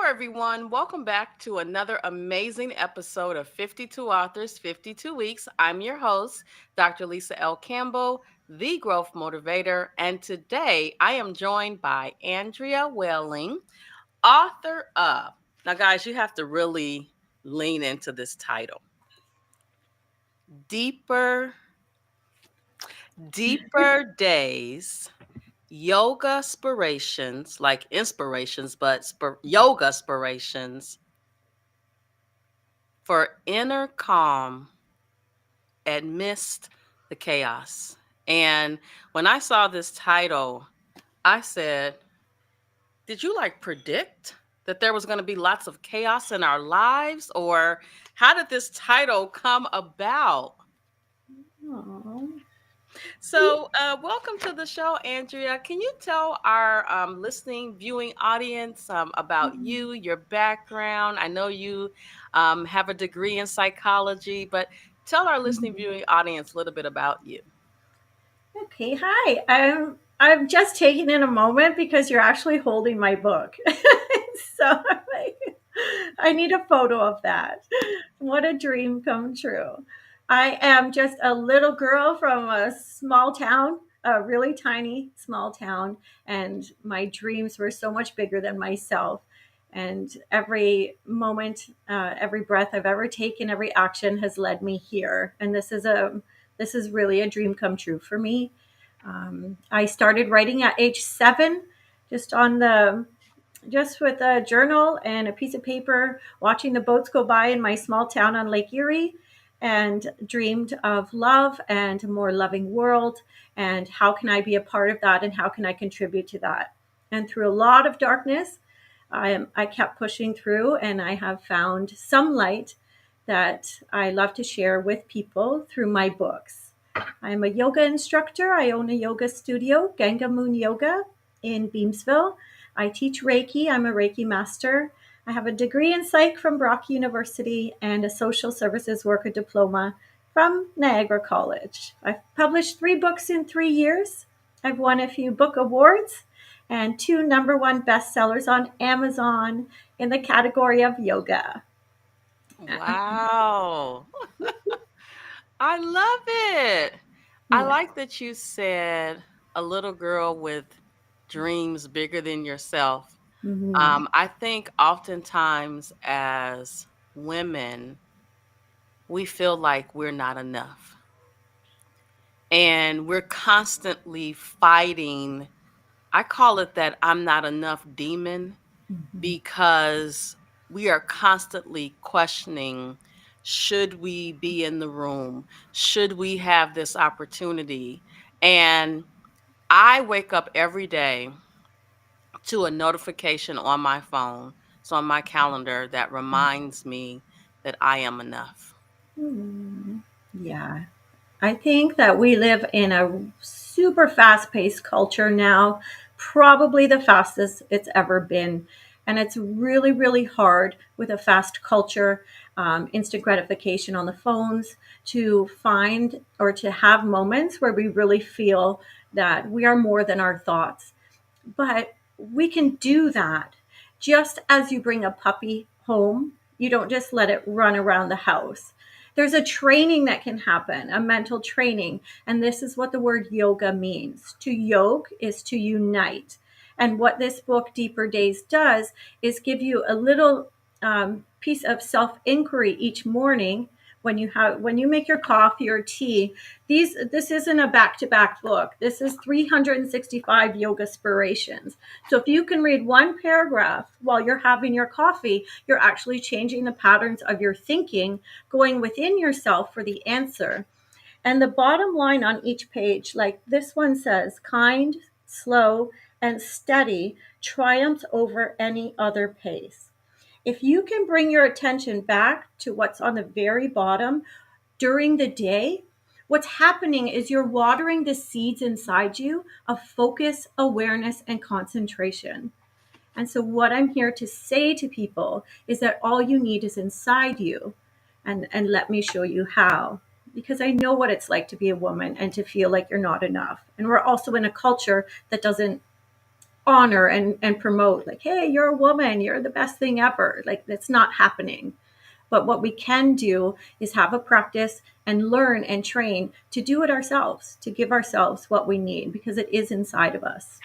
everyone. Welcome back to another amazing episode of 52 Authors, 52 Weeks. I'm your host, Dr. Lisa L. Campbell, the Growth Motivator. And today I am joined by Andrea Wehlann, author of. Now, guys, you have to really lean into this title. Deeper Days, Yoga-spirations, like inspirations, but yoga-spirations for inner calm amidst the chaos. And when I saw this title, I said, did you like predict that there was going to be lots of chaos in our lives? Or how did this title come about? Aw. So, welcome to the show, Andrea. Can you tell our listening, viewing audience about you, your background? I know you have a degree in psychology, but tell our listening, viewing audience a little bit about you. Okay, hi. I'm just taking in a moment because you're actually holding my book. So I'm like, I need a photo of that. What a dream come true. I am just a little girl from a small town, a really tiny small town, and my dreams were so much bigger than myself. And every moment, every breath I've ever taken, every action has led me here. And this is really a dream come true for me. I started writing at age 7, just on the just with a journal and a piece of paper, watching the boats go by in my small town on Lake Erie, and dreamed of love and a more loving world. And how can I be a part of that? And how can I contribute to that? And through a lot of darkness, I kept pushing through, and I have found some light that I love to share with people through my books. I'm a yoga instructor. I own a yoga studio, Ganga Moon Yoga, in Beamsville. I teach Reiki. I'm a Reiki master. I have a degree in psych from Brock University and a social services worker diploma from Niagara College. I've published 3 books in 3 years. I've won a few book awards and 2 number one bestsellers on Amazon in the category of yoga. Wow. I love it. I Yeah. like that you said a little girl with dreams bigger than yourself. Mhm. I think oftentimes as women, we feel like we're not enough. And we're constantly fighting. I call it that I'm not enough demon Mhm. because we are constantly questioning, should we be in the room? Should we have this opportunity? And I wake up every day to a notification on my phone, so on my calendar, that reminds me that I am enough. Hmm. Yeah. I think that we live in a super fast paced culture now, probably the fastest it's ever been. And it's really, really hard with a fast culture, instant gratification on the phones, to find or to have moments where we really feel that we are more than our thoughts. But we can do that. Just as you bring a puppy home, you don't just let it run around the house. There's a training that can happen, a mental training. And this is what the word yoga means. To yoke is to unite. And what this book, Deeper Days, does is give you a little piece of self inquiry each morning when you make your coffee or tea. This isn't a back-to-back book. This is 365 yoga-spirations. So if you can read one paragraph while you're having your coffee, you're actually changing the patterns of your thinking, going within yourself for the answer. And the bottom line on each page, like this one says, kind, slow, and steady triumphs over any other pace. If you can bring your attention back to what's on the very bottom during the day, what's happening is you're watering the seeds inside you of focus, awareness, and concentration. And so, what I'm here to say to people is that all you need is inside you. And let me show you how. Because I know what it's like to be a woman and to feel like you're not enough. And we're also in a culture that doesn't honor and promote, like, hey, you're a woman, you're the best thing ever. Like, that's not happening. But what we can do is have a practice and learn and train to do it ourselves, to give ourselves what we need, because it is inside of us.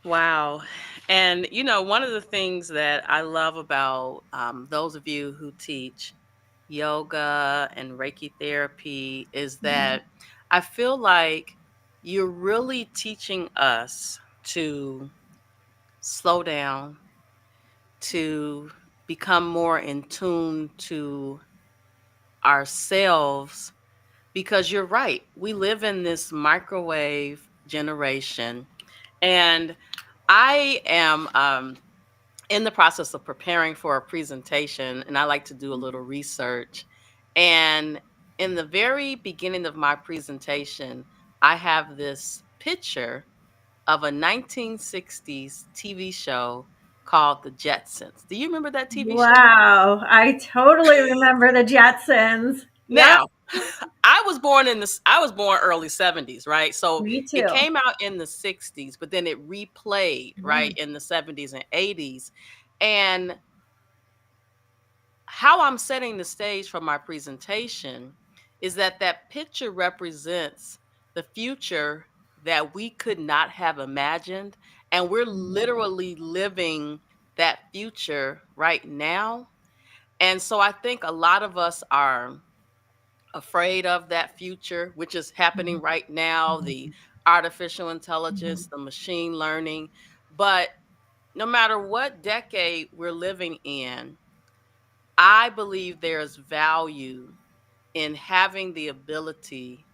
Wow. And, one of the things that I love about those of you who teach yoga and Reiki therapy is Mhm. that I feel like you're really teaching us to slow down, to become more in tune to ourselves, because you're right. We live in this microwave generation. And I am in the process of preparing for a presentation, and I like to do a little research. And in the very beginning of my presentation, I have this picture of a 1960s TV show called The Jetsons. Do you remember that TV show? Wow, I totally remember the Jetsons. Yep, Now, I was born early 70s, right? So me it too. came out in the 60s, but then it replayed, right, Mhm. in the 70s and 80s. And how I'm setting the stage for my presentation is that that picture represents the future that we could not have imagined. And we're literally living that future right now. And so I think a lot of us are afraid of that future, which is happening Mhm. right now, the Mhm. artificial intelligence, Mhm. the machine learning. But no matter what decade we're living in, I believe there's value in having the ability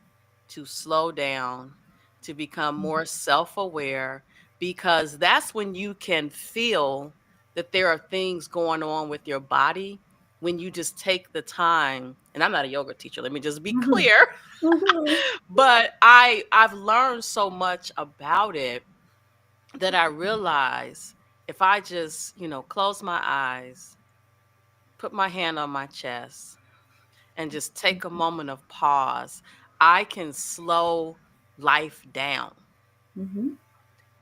to slow down, to become more self aware, because that's when you can feel that there are things going on with your body when you just take the time. And I'm not a yoga teacher, let me just be Mhm. clear, Mhm. but I've learned so much about it that I realize if I just, close my eyes, put my hand on my chest, and just take a moment of pause, I can slow life down. Mhm.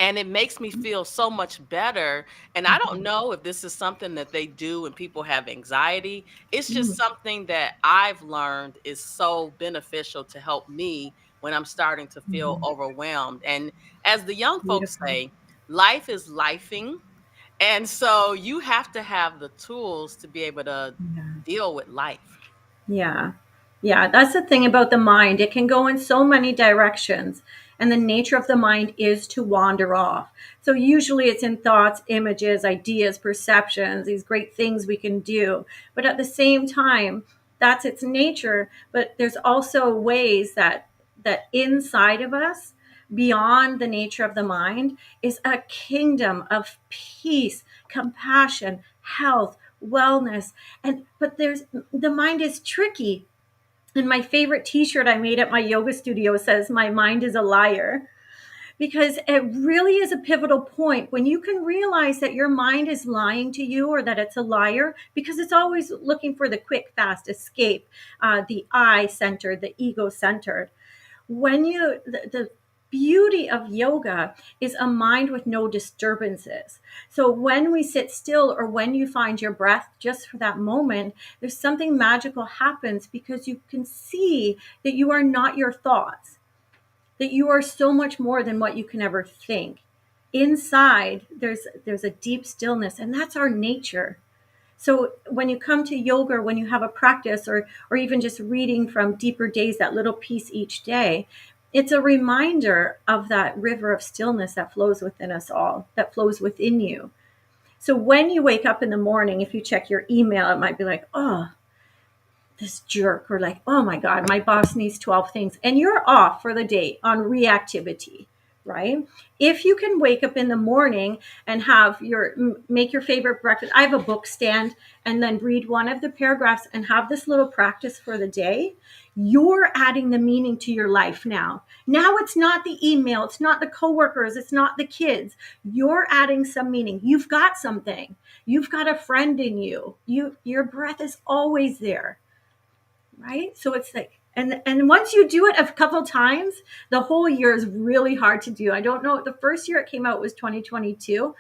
And it makes me feel so much better. And I don't know if this is something that they do when people have anxiety. It's just Mhm. something that I've learned is so beneficial to help me when I'm starting to feel Mhm. overwhelmed. And as the young folks Beautiful. say, life is lifing. And so you have to have the tools to be able to Yeah. deal with life. Yeah. Yeah, that's the thing about the mind. It can go in so many directions, and the nature of the mind is to wander off. So usually it's in thoughts, images, ideas, perceptions, these great things we can do. But at the same time, that's its nature, but there's also ways that inside of us, beyond the nature of the mind, is a kingdom of peace, compassion, health, wellness. And but there's the mind is tricky. And my favorite t-shirt I made at my yoga studio says my mind is a liar, because it really is a pivotal point when you can realize that your mind is lying to you, or that it's a liar, because it's always looking for the quick fast escape, the I centered, the ego centered. When you the beauty of yoga is a mind with no disturbances. So when we sit still, or when you find your breath just for that moment, there's something magical happens, because you can see that you are not your thoughts, that you are so much more than what you can ever think. Inside there's a deep stillness, and that's our nature. So when you come to yoga, or when you have a practice, or even just reading from Deeper Days, that little piece each day, it's a reminder of that river of stillness that flows within us all, that flows within you. So when you wake up in the morning, if you check your email, it might be like, oh, this jerk, or like, oh my God, my boss needs 12 things, and you're off for the day on reactivity, right? If you can wake up in the morning and have make your favorite breakfast. I have a book stand, and then read one of the paragraphs and have this little practice for the day. You're adding the meaning to your life now. Now it's not the email, it's not the coworkers, it's not the kids. You're adding some meaning. You've got something. You've got a friend in you. Your breath is always there, right? So it's like And once you do it a couple times, the whole year is really hard to do. I don't know. The first year it came out was 2022.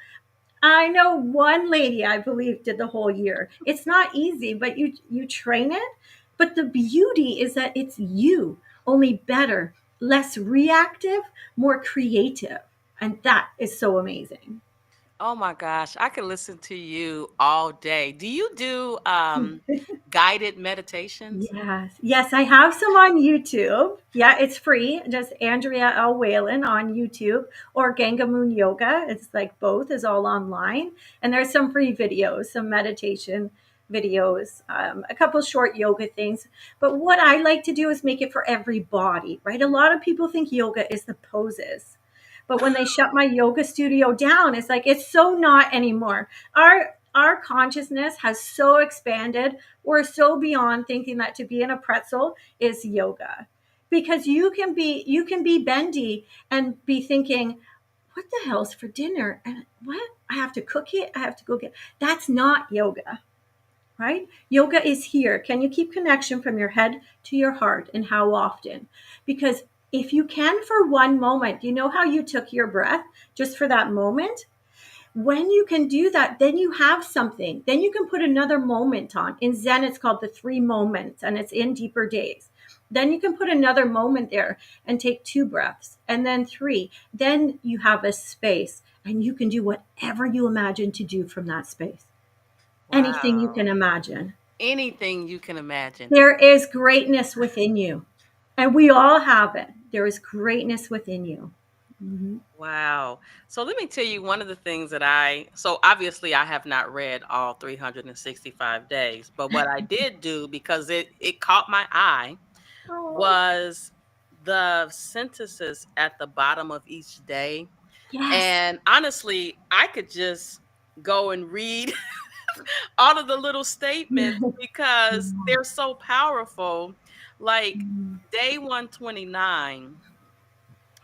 I know one lady, I believe, did the whole year. It's not easy, but you train it. But the beauty is that it's you, only better, less reactive, more creative. And that is so amazing. Oh my gosh, I could listen to you all day. Do you do guided meditations? Yes. Yes, I have some on YouTube. Yeah, it's free. Just Andrea L. Wehlann on YouTube or Ganga Moon Yoga. It's like both is all online. And there's some free videos, some meditation videos, a couple short yoga things. But what I like to do is make it for everybody, right? A lot of people think yoga is the poses. But when they shut my yoga studio down, it's like it's so not anymore. Our consciousness has so expanded. We're so beyond thinking that to be in a pretzel is yoga. Because you can be bendy and be thinking, what the hell's for dinner? And what? I have to cook it. I have to go get. That's not yoga, right? Yoga is here. Can you keep connection from your head to your heart, and how often? Because if you can for one moment, you know how you took your breath just for that moment? When you can do that, then you have something. Then you can put another moment on. In Zen, it's called the 3 moments, and it's in deeper days. Then you can put another moment there and take 2 breaths, and then 3. Then you have a space, and you can do whatever you imagine to do from that space. Anything you Wow. can imagine. Anything you can imagine. There is greatness within you, and we all have it. There is greatness within you. Mhm. Wow. So let me tell you one of the things that so obviously I have not read all 365 days, but what I did do because it caught my eye Oh, was the sentences at the bottom of each day. yes. And honestly, I could just go and read all of the little statements because they're so powerful. Like day 129,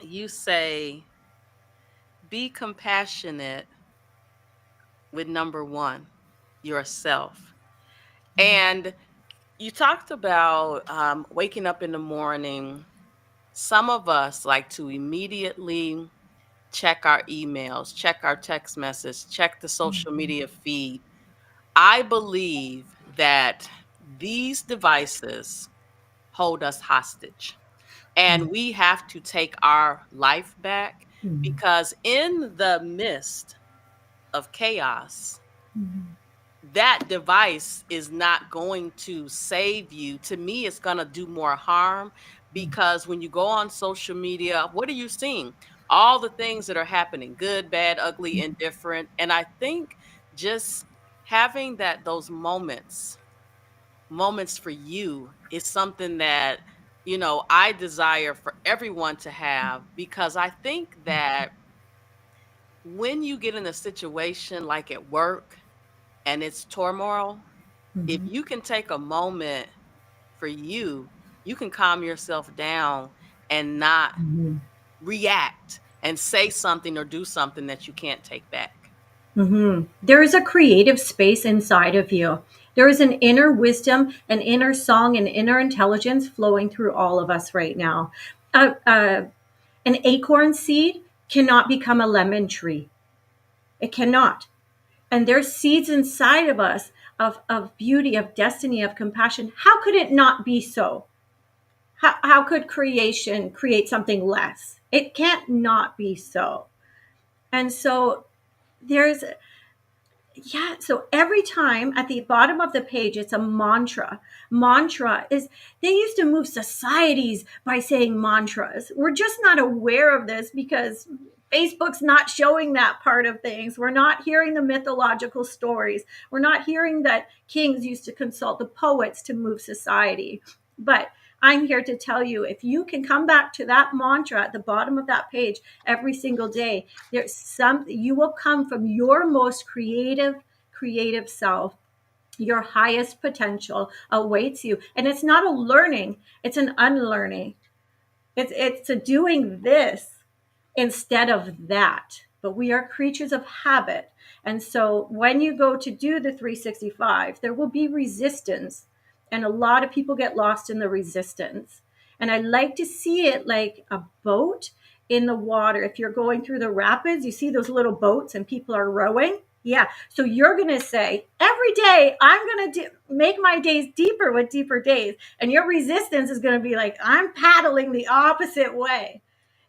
you say, be compassionate with number one, yourself. And you talked about waking up in the morning. Some of us like to immediately check our emails, check our text message, check the social media feed. I believe that these devices hold us hostage. And we have to take our life back because in the midst of chaos, that device is not going to save you. To me, it's going to do more harm because when you go on social media, what are you seeing? All the things that are happening, good, bad, ugly, indifferent. And I think just having those moments for you is something that, I desire for everyone to have because I think that when you get in a situation like at work and it's turmoil, if Mhm. you can take a moment for you, you can calm yourself down and not Mhm. react and say something or do something that you can't take back. There is a creative space inside of you. There is an inner wisdom, an inner song, an inner intelligence flowing through all of us right now. Uh, uh, an acorn seed cannot become a lemon tree. It cannot. And there's seeds inside of us of beauty, of destiny, of compassion. How could it not be so? How could creation create something less? It can't not be so. And so there's yeah, so every time at the bottom of the page, it's a mantra. Mantra is, they used to move societies by saying mantras. We're just not aware of this because Facebook's not showing that part of things. We're not hearing the mythological stories. We're not hearing that kings used to consult the poets to move society. But I'm here to tell you, if you can come back to that mantra at the bottom of that page every single day, there's something, you will come from your most creative self. Your highest potential awaits you, and it's not a learning, it's an unlearning. It's a doing this instead of that. But we are creatures of habit, and so when you go to do the 365, there will be resistance, and a lot of people get lost in the resistance. And I like to see it like a boat in the water. If you're going through the rapids, you see those little boats and people are rowing. Yeah. So you're going to say, every day I'm going to make my days deeper with deeper days. And your resistance is going to be like, I'm paddling the opposite way.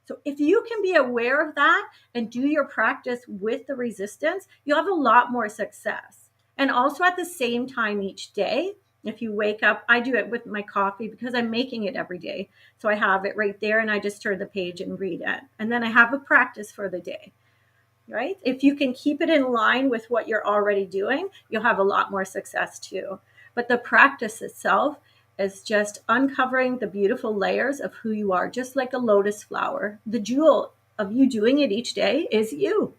So if you can be aware of that and do your practice with the resistance, you'll have a lot more success. And also at the same time each day, if you wake up, I do it with my coffee because I'm making it every day. So I have it right there and I just turn the page and read it. And then I have a practice for the day, right? If you can keep it in line with what you're already doing, you'll have a lot more success too. But the practice itself is just uncovering the beautiful layers of who you are, just like a lotus flower. The jewel of you doing it each day is you.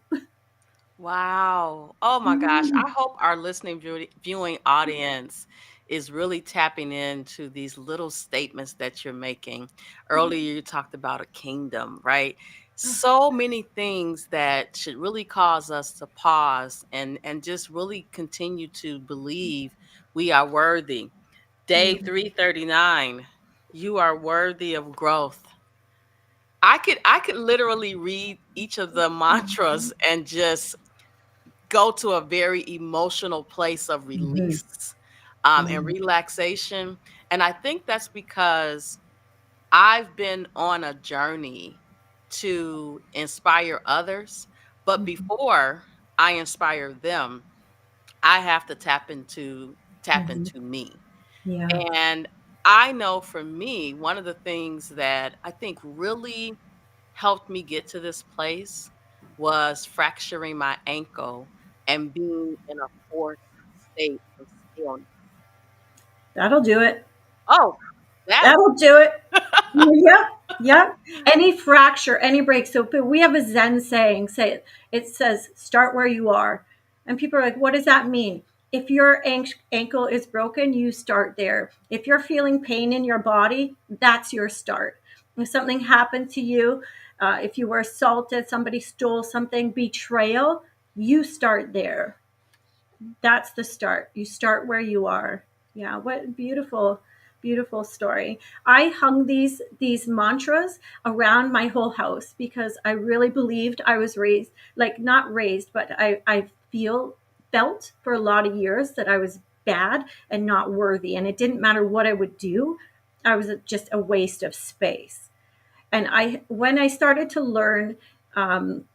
Wow. Oh my gosh. Mm. I hope our listening viewing audience is really tapping into these little statements that you're making. Earlier, you talked about a kingdom, right? So many things that should really cause us to pause and just really continue to believe we are worthy. Day Mm. 339, you are worthy of growth. I could literally read each of the mantras and just go to a very emotional place of Mhm. release, and Mhm. relaxation. And I think that's because I've been on a journey to inspire others, but Mhm. before I inspire them, I have to tap Mhm. into me. Yeah, And I know for me, one of the things that I think really helped me get to this place was fracturing my ankle and being in a forced state of stillness. that'll do it. Oh, that That'll do it. Yep, yep. Any fracture, any break. So but we have a Zen saying, say it. It says, start where you are. And people are like, what does that mean? If your ankle is broken, you start there. If you're feeling pain in your body, that's your start. If something happened to you, if you were assaulted, somebody stole something, betrayal, you start there. That's the start. You start where you are. Yeah, what beautiful, beautiful story. I hung these mantras around my whole house because I really believed I was raised, like not raised, but I felt for a lot of years that I was bad and not worthy, and it didn't matter what I would do. I was just a waste of space. And I when I started to learn, um,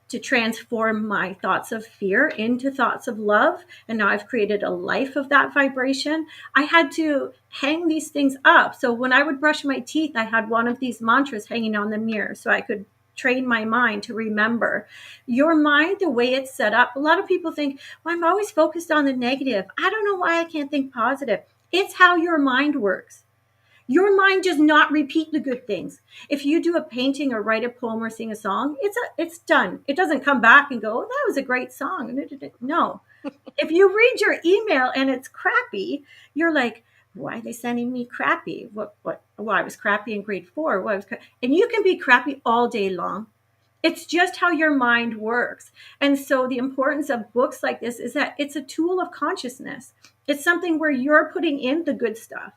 to transform my thoughts of fear into thoughts of love, and now I've created a life of that vibration. I had to hang these things up. So when I would brush my teeth, I had one of these mantras hanging on the mirror so I could train my mind to remember. Your mind, the way it's set up, a lot of people think, well, I'm always focused on the negative. I don't know why I can't think positive. It's how your mind works. Your mind does not repeat the good things. If you do a painting or write a poem or sing a song, it's done. It doesn't come back and go, oh, that was a great song. No. If you read your email and it's crappy, you're like, why are they sending me crappy? Well, I was crappy in grade 4. And you can be crappy all day long. It's just how your mind works. And so the importance of books like this is that it's a tool of consciousness. It's something where you're putting in the good stuff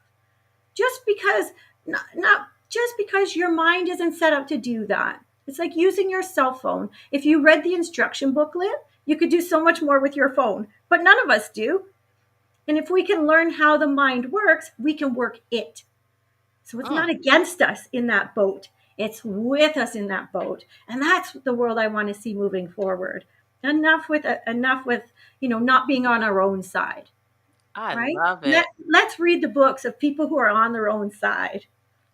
just because not just because your mind isn't set up to do that. It's like using your cell phone. If you read the instruction booklet, you could do so much more with your phone, but none of us do. And if we can learn how the mind works, we can work it. So it's mm, not against us in that boat, it's with us in that boat. And that's the world I want to see moving forward. Enough with not being on our own side, I right? love it. Let's read the books of people who are on their own side.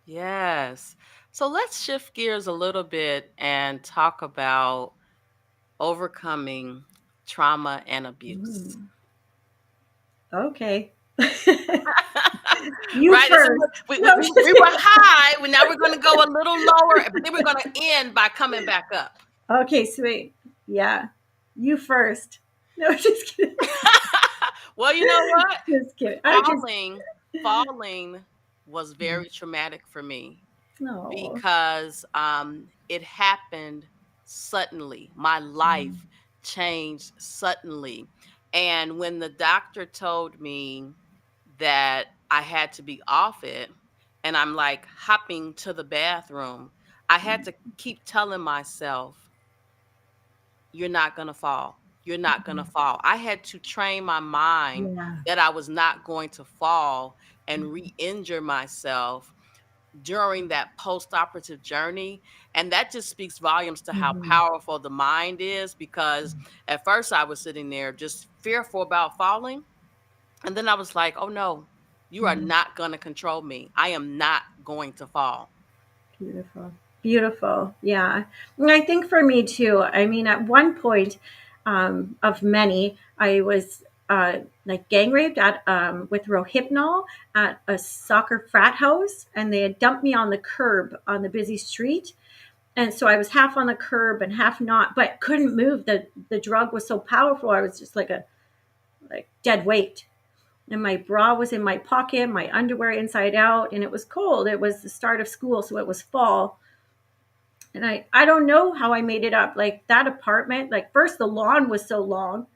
Yes. So let's shift gears a little bit and talk about overcoming trauma and abuse. Mm, okay. You Right? first. No, We were high. Now we're going to go a little lower, but then we're going to end by coming back up. okay, sweet. Yeah. You first. No, just kidding. Well, you know what? Just kidding. I just Falling was very traumatic for me no. because it happened suddenly. My life changed suddenly. And when the doctor told me that I had to be off it, and I'm like hopping to the bathroom, I had to keep telling myself, you're not going to fall. You're not going to fall. I had to train my mind Yeah. that I was not going to fall and re injure myself during that post-operative journey. And that just speaks volumes to how Mhm. powerful the mind is, because at first I was sitting there just fearful about falling. And then I was like, oh no, you are Mhm. not going to control me. I am not going to fall. Beautiful. Beautiful. Yeah. And I think for me too, I mean, at one point of many, I was like gang raped with Rohypnol at a soccer frat house, and they had dumped me on the curb on the busy street. And so I was half on the curb and half not, but couldn't move. The drug was so powerful. I was just like a like dead weight. And my bra was in my pocket, my underwear inside out, and it was cold. It was the start of school, so it was fall. And I don't know how I made it up. Like that apartment, like first the lawn was so long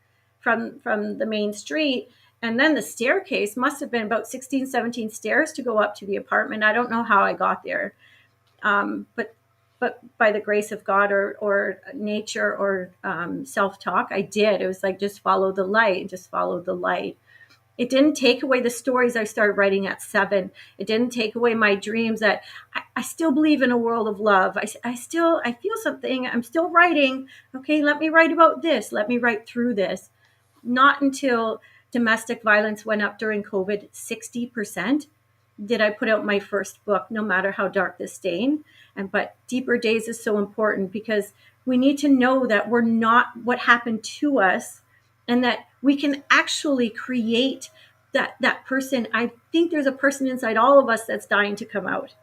from the main street, and then the staircase must have been about 16, 17 stairs to go up to the apartment. I don't know how I got there. But by the grace of God or nature or self-talk, I did. It was like just follow the light, just follow the light. It didn't take away the stories I started writing at 7. It didn't take away my dreams that I still believe in a world of love. I feel something. I'm still writing. Okay, let me write about this. Let me write through this. Not until domestic violence went up during COVID 60% did I put out my first book, no matter how dark the stain. And but Deeper Days is so important because we need to know that we're not what happened to us, and that we can actually create that person. I think there's a person inside all of us that's dying to come out.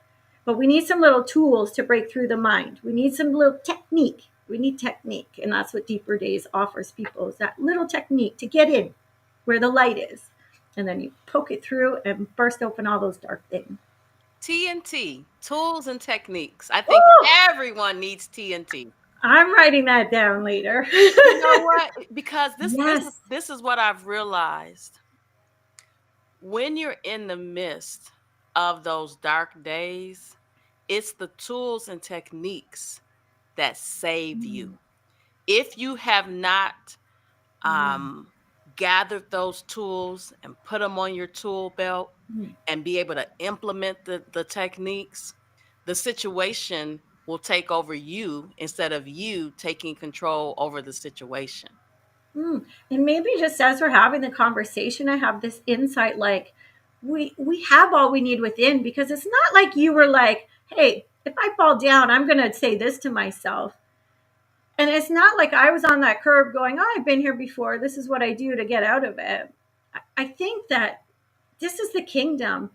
But we need some little tools to break through the mind. We need some little technique. We need technique. And that's what Deeper Days offers people, is that little technique to get in where the light is. And then you poke it through and burst open all those dark things. TNT, tools and techniques. I think Oh, everyone needs TNT. I'm writing that down later. You know what? Because Yes. this is what I've realized. When you're in the midst of those dark days, it's the tools and techniques that save Mm, you. If you have not mm, um, gathered those tools and put them on your tool belt mm. and be able to implement the techniques, the situation will take over you instead of you taking control over the situation. Mm. And maybe just as we're having the conversation, I have this insight like we have all we need within, because it's not like you were like, hey, if I fall down, I'm gonna say this to myself. And it's not like I was on that curb going, oh, I've been here before. This is what I do to get out of it. I think that this is the kingdom.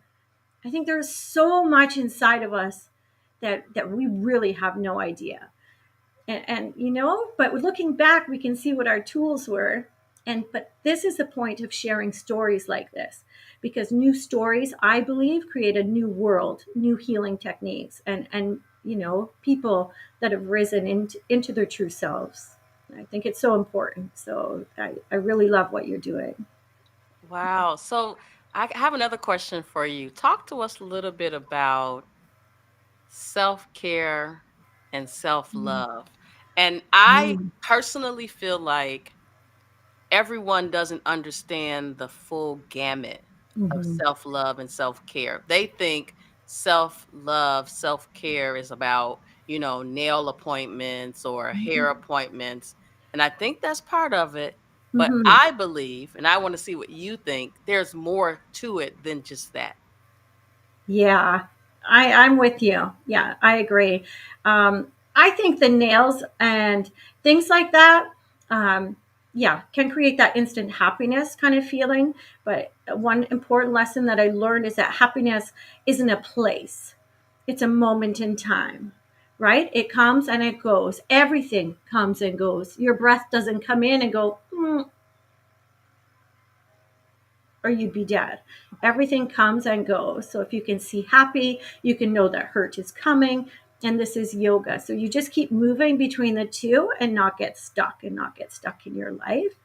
I think there's so much inside of us that we really have no idea. And but looking back, we can see what our tools were. And but this is the point of sharing stories like this, because new stories, I believe, create a new world, new healing techniques, and people that have risen into their true selves. I think it's so important. So I really love what you're doing. Wow. So I have another question for you. Talk to us a little bit about self care and self love. And I Mm. personally feel like everyone doesn't understand the full gamut of Mhm. self love and self care. They think self love, self care is about, nail appointments or hair Mhm. appointments. And I think that's part of it. But Mhm. I believe, and I want to see what you think, there's more to it than just that. Yeah, I'm with you. Yeah, I agree. I think the nails and things like that, um, yeah, can create that instant happiness kind of feeling. But one important lesson that I learned is that happiness isn't a place, it's a moment in time, right? It comes and it goes. Everything comes and goes. Your breath doesn't come in and go, or you'd be dead. Everything comes and goes. So if you can see happy, you can know that hurt is coming. And this is yoga. So you just keep moving between the two and not get stuck in your life.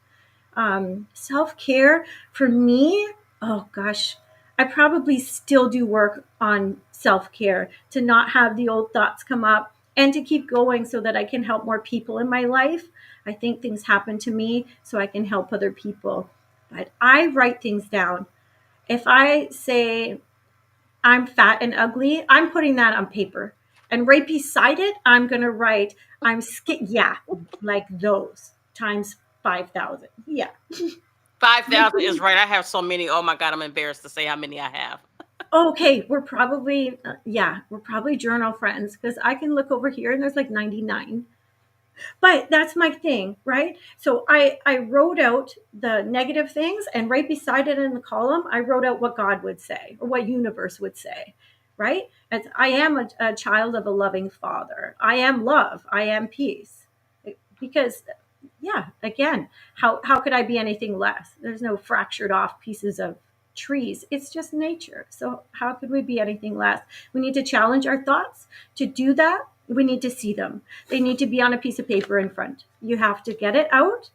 Self care for me, oh gosh, I probably still do work on self care to not have the old thoughts come up and to keep going so that I can help more people in my life. I think things happen to me so I can help other people. But I write things down. If I say I'm fat and ugly, I'm putting that on paper. And right beside it, I'm going to write, yeah, like those times 5,000. Yeah. 5,000 is right. I have so many. Oh my God, I'm embarrassed to say how many I have. Okay, we're probably, yeah, we're probably journal friends because I can look over here and there's like 99. But that's my thing, right? So I wrote out the negative things, and right beside it in the column, I wrote out what God would say or what universe would say, right? As I am a child of a loving Father. I am love. I am peace. Because yeah, again, how could I be anything less? There's no fractured off pieces of trees. It's just nature. So how could we be anything less? We need to challenge our thoughts. To do that, we need to see them. They need to be on a piece of paper in front. You have to get it out,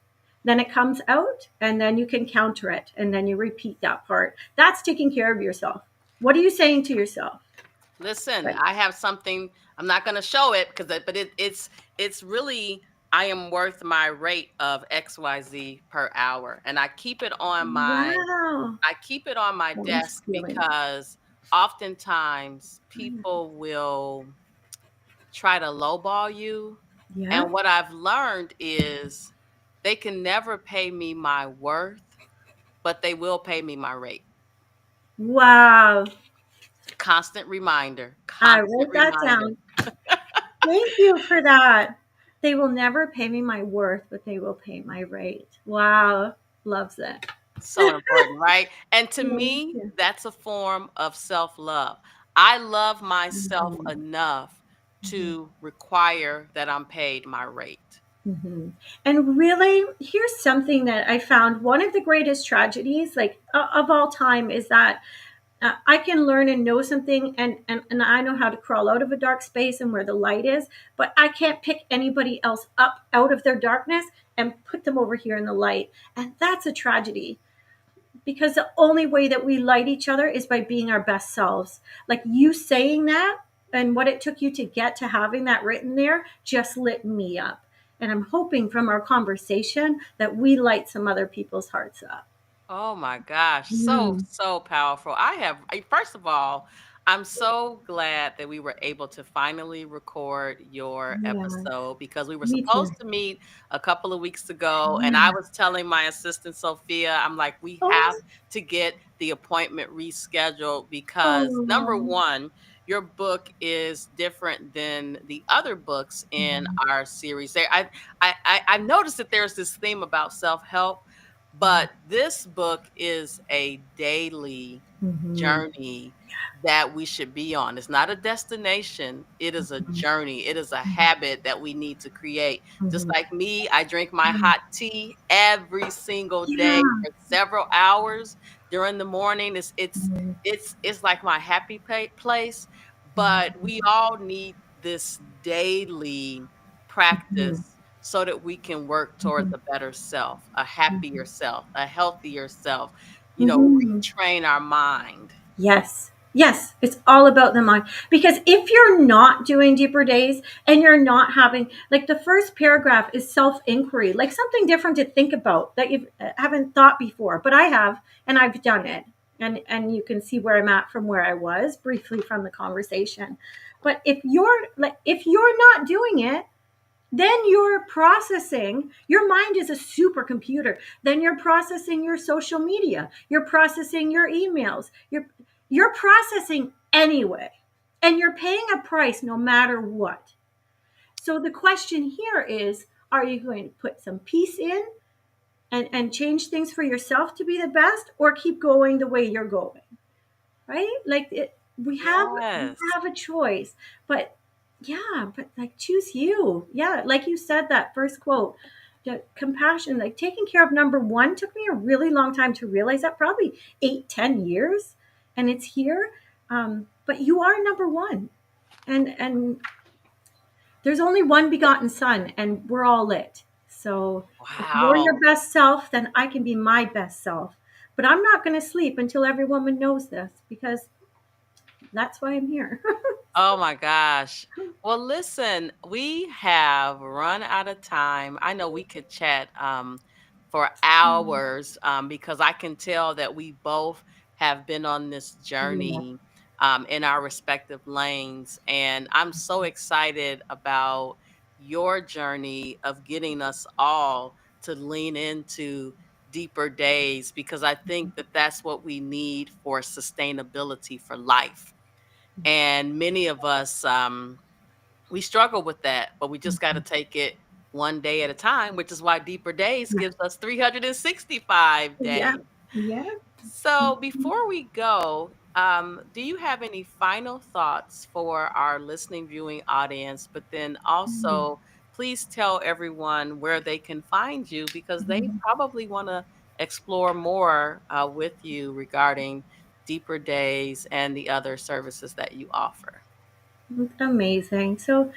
then it comes out, and then you can counter it, and then you repeat that part. That's taking care of yourself. What are you saying to yourself? Listen, Right. I have something. I'm not going to show it because, but it's really. I am worth my rate of XYZ per hour, and Wow. I keep it on my Oh, I'm desk stealing it. because oftentimes people will try to lowball you. Yeah. And what I've learned is they can never pay me my worth, but they will pay me my rate. Wow. Constant reminder, I constant wrote that reminder. down. Thank you for that. They will never pay me my worth, but they will pay my rate. Wow. Loves it. So important, right? And to Thank me, you. that's a form of self love. I love myself Mhm. enough Mhm. to require that I'm paid my rate. Mhm. And really, here's something that I found one of the greatest tragedies, like of all time, is that I can learn and know something, and I know how to crawl out of a dark space and where the light is, but I can't pick anybody else up out of their darkness and put them over here in the light. And that's a tragedy because the only way that we light each other is by being our best selves. Like you saying that and what it took you to get to having that written there just lit me up. And I'm hoping from our conversation that we light some other people's hearts up. Oh my gosh, so, Mm, so powerful. First of all, I'm so glad that we were able to finally record your yeah, episode because we were me too. supposed to meet a couple of weeks ago. And I Yeah. was telling my assistant, Sophia, I'm like, we have Oh, to get the appointment rescheduled because number oh. one, your book is different than the other books in Mhm, our series. I've noticed that there's this theme about self help, but this book is a daily mhm, journey that we should be on. It's not a destination, it is a mhm, journey. It is a mhm, habit that we need to create. Just mhm. like me, I drink my Yeah. hot tea every single day Yeah. for several hours during the morning. Mhm, It's like my happy place, but we mhm, all need this daily mhm, practice so that we can work towards mhm, a better self, a happier mhm, self, a healthier self, mhm. retrain our mind. Yes. Yes, it's all about the mind. Because if you're not doing deeper days and you're not having, like, the first paragraph is self inquiry, like something different to think about that you haven't thought before. But I have, and I've done it. And you can see where I'm at from where I was briefly from the conversation. But if you're not doing it, then you're processing. Your mind is a supercomputer. Then you're processing your social media, you're processing your emails, you're processing anyway, and you're paying a price no matter what. So the question here is, are you going to put some peace in and change things for yourself to be the best, or keep going the way you're going? Right? Like we Yes. have a choice, but yeah, but like choose you. Yeah, like you said, that first quote, the compassion, like taking care of number one took me a really long time to realize that, probably 8, 10 years, and it's here. But you are number one, and there's only one begotten son, and we're all lit. So if you're your Wow. best self, then I can be my best self. But I'm not going to sleep until every woman knows this, because that's why I'm here. Oh my gosh. Well, listen, we have run out of time. I know we could chat for hours because I can tell that we both have been on this Yeah. journey in our respective lanes. And I'm so excited about your journey of getting us all to lean into deeper days because I think that that's what we need for sustainability for life. And many of us, we struggle with that, but we just got to take it one day at a time, which is why Deeper Days gives us 365 Yeah. days. Yeah. So before we go, do you have any final thoughts for our listening, viewing audience? But then also, please tell everyone where they can find you because they probably want to explore more with you regarding Deeper Days and the other services that you offer. Amazing. So,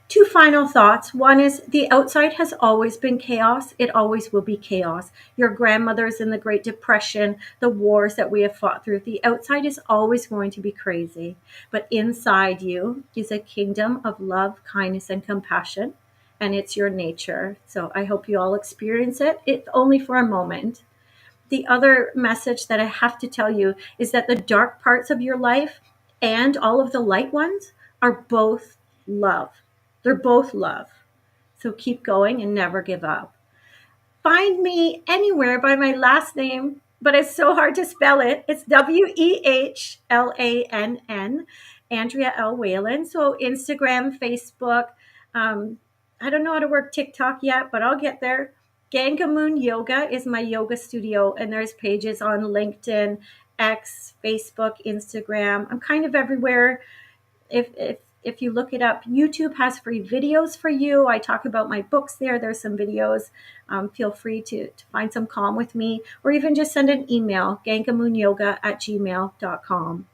two final thoughts. One is the outside has always been chaos. It always will be chaos. Your grandmothers in the Great Depression, the wars that we have fought through, the outside is always going to be crazy. But inside you is a kingdom of love, kindness, and compassion. And it's your nature. So I hope you all experience it, if only for a moment. The other message that I have to tell you is that the dark parts of your life and all of the light ones are both love. They're both love. So keep going and never give up. Find me anywhere by my last name, but it's so hard to spell it. It's Wehlann, Andrea L. Wehlann. So Instagram, Facebook. Um, I don't know how to work TikTok yet, but I'll get there. Gangamoon Yoga is my yoga studio, and there's pages on LinkedIn, X, Facebook, Instagram. I'm kind of everywhere. If you look it up, YouTube has free videos for you. I talk about my books there. There's some videos. Feel free to find some calm with me, or even just send an email, gangamoonyoga@gmail.com.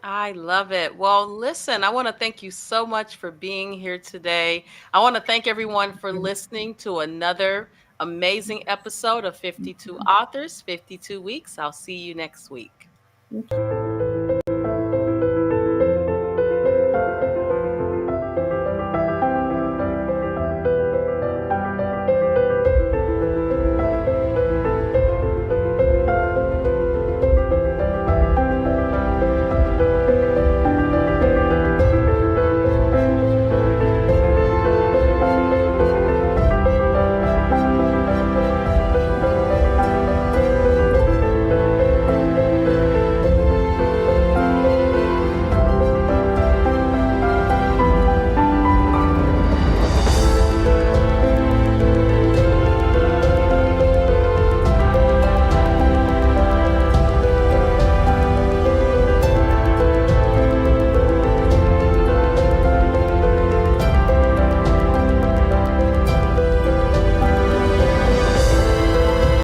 I love it. Well, listen, I want to thank you so much for being here today. I want to thank everyone for listening to another amazing episode of 52 Authors, 52 Weeks. I'll see you next week.